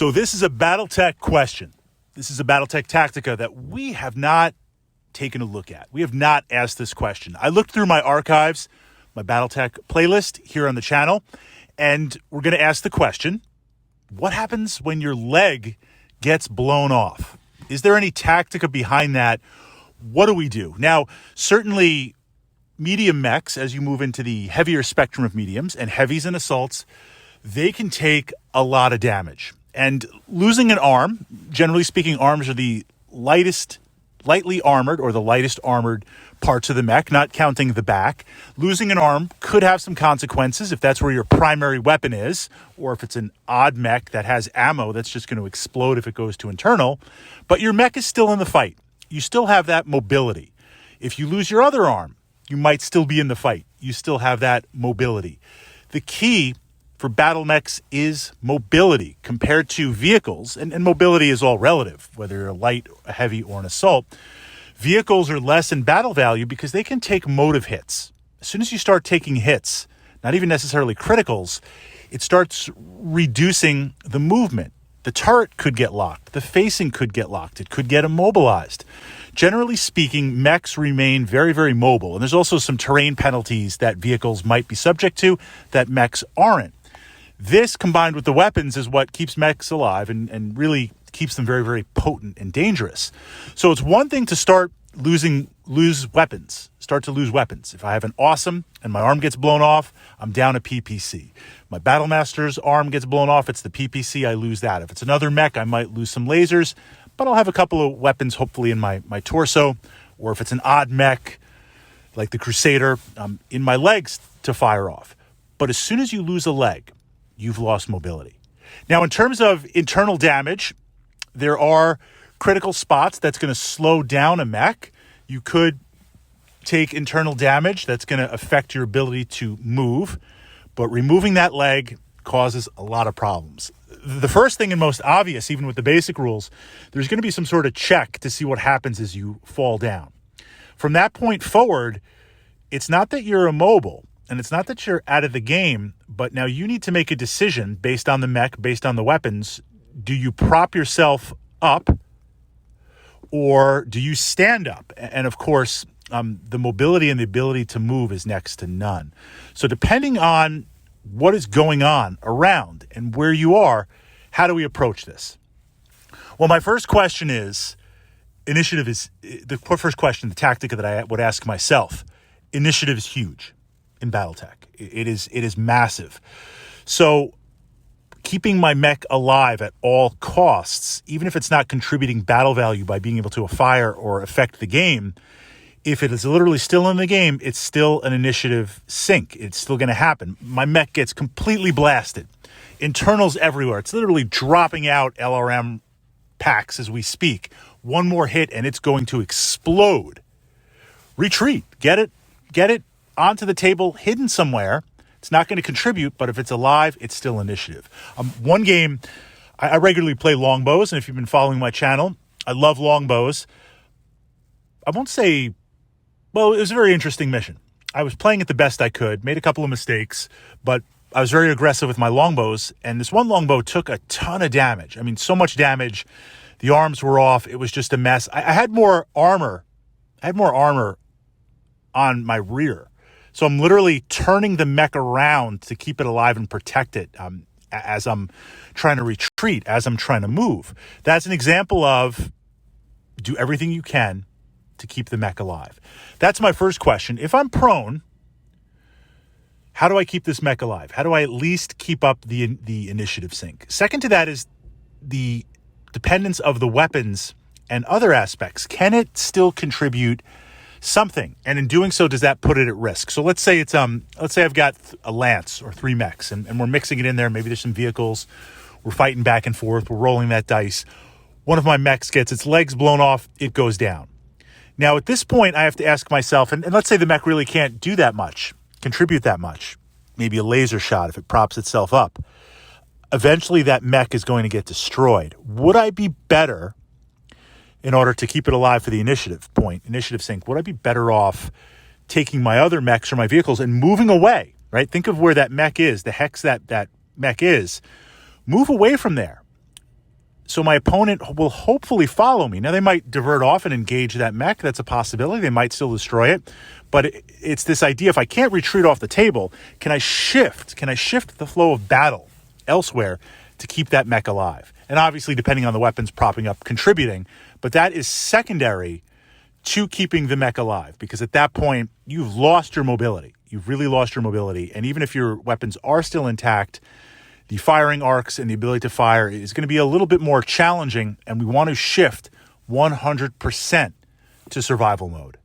So this is a Battletech question. This is a Battletech Tactica that we have not taken a look at. We have not asked this question. I looked through my archives, my Battletech playlist here on the channel, and we're going to ask the question, what happens when your leg gets blown off? Is there any Tactica behind that? What do we do? Now, certainly medium mechs, as you move into the heavier spectrum of mediums and heavies and assaults, they can take a lot of damage. And losing an arm, generally speaking, arms are the lightly armored or the lightest armored parts of the mech, not counting the back. Losing an arm could have some consequences if that's where your primary weapon is, or if it's an odd mech that has ammo that's just going to explode if it goes to internal. But your mech is still in the fight. You still have that mobility. If you lose your other arm, you might still be in the fight. You still have that mobility. The key for battle mechs is mobility compared to vehicles, and mobility is all relative, whether you're a light, a heavy, or an assault. Vehicles are less in battle value because they can take motive hits. As soon as you start taking hits, not even necessarily criticals, it starts reducing the movement. The turret could get locked. The facing could get locked. It could get immobilized. Generally speaking, mechs remain very, very mobile, and there's also some terrain penalties that vehicles might be subject to that mechs aren't. This, combined with the weapons, is what keeps mechs alive and really keeps them very, very potent and dangerous. So it's one thing to start lose weapons. Start to lose weapons. If I have an awesome and my arm gets blown off, I'm down a PPC. My Battlemaster's arm gets blown off, it's the PPC, I lose that. If it's another mech, I might lose some lasers, but I'll have a couple of weapons, hopefully, in my torso. Or if it's an odd mech, like the Crusader, in my legs to fire off. But as soon as you lose a leg, you've lost mobility. Now, in terms of internal damage, there are critical spots that's going to slow down a mech. You could take internal damage that's going to affect your ability to move, but removing that leg causes a lot of problems. The first thing and most obvious, even with the basic rules, there's going to be some sort of check to see what happens as you fall down. From that point forward, it's not that you're immobile, and it's not that you're out of the game, but now you need to make a decision based on the mech, based on the weapons. Do you prop yourself up or do you stand up? And of course, the mobility and the ability to move is next to none. So depending on what is going on around and where you are, how do we approach this? Well, my first question is, initiative is, the first question, the Tactica that I would ask myself, initiative is huge in Battletech. It is massive. So keeping my mech alive at all costs, even if it's not contributing battle value by being able to fire or affect the game, if it is literally still in the game, it's still an initiative sink. It's still going to happen. My mech gets completely blasted. Internals everywhere. It's literally dropping out LRM packs as we speak. One more hit and it's going to explode. Retreat. Get it onto the table, hidden somewhere. It's not going to contribute, but if it's alive, it's still initiative. One game, I regularly play longbows, and if you've been following my channel, I love longbows. I won't say, well, it was a very interesting mission. I was playing it the best I could, made a couple of mistakes, but I was very aggressive with my longbows, and this one longbow took a ton of damage. I mean, so much damage. The arms were off. It was just a mess. I had more armor. On my rear. So I'm literally turning the mech around to keep it alive and protect it as I'm trying to retreat, as I'm trying to move. That's an example of do everything you can to keep the mech alive. That's my first question. If I'm prone, how do I keep this mech alive? How do I at least keep up the initiative sync? Second to that is the dependence of the weapons and other aspects. Can it still contribute something? And in doing so, does that put it at risk? So let's say I've got a lance or 3 mechs and we're mixing it in there. Maybe there's some vehicles. We're fighting back and forth. We're rolling that dice. One of my mechs gets its legs blown off. It goes down. Now, at this point, I have to ask myself, and let's say the mech really can't do that much, contribute that much. Maybe a laser shot if it props itself up. Eventually, that mech is going to get destroyed. Would I be better, in order to keep it alive for the initiative sync, would I be better off taking my other mechs or my vehicles and moving away, right? Think of where that mech is, the hex that mech is. Move away from there. So my opponent will hopefully follow me. Now, they might divert off and engage that mech. That's a possibility. They might still destroy it. But it's this idea, if I can't retreat off the table, can I shift? Can I shift the flow of battle elsewhere to keep that mech alive? And obviously, depending on the weapons propping up, contributing. But that is secondary to keeping the mech alive, because at that point, you've lost your mobility. You've really lost your mobility. And even if your weapons are still intact, the firing arcs and the ability to fire is going to be a little bit more challenging, and we want to shift 100% to survival mode.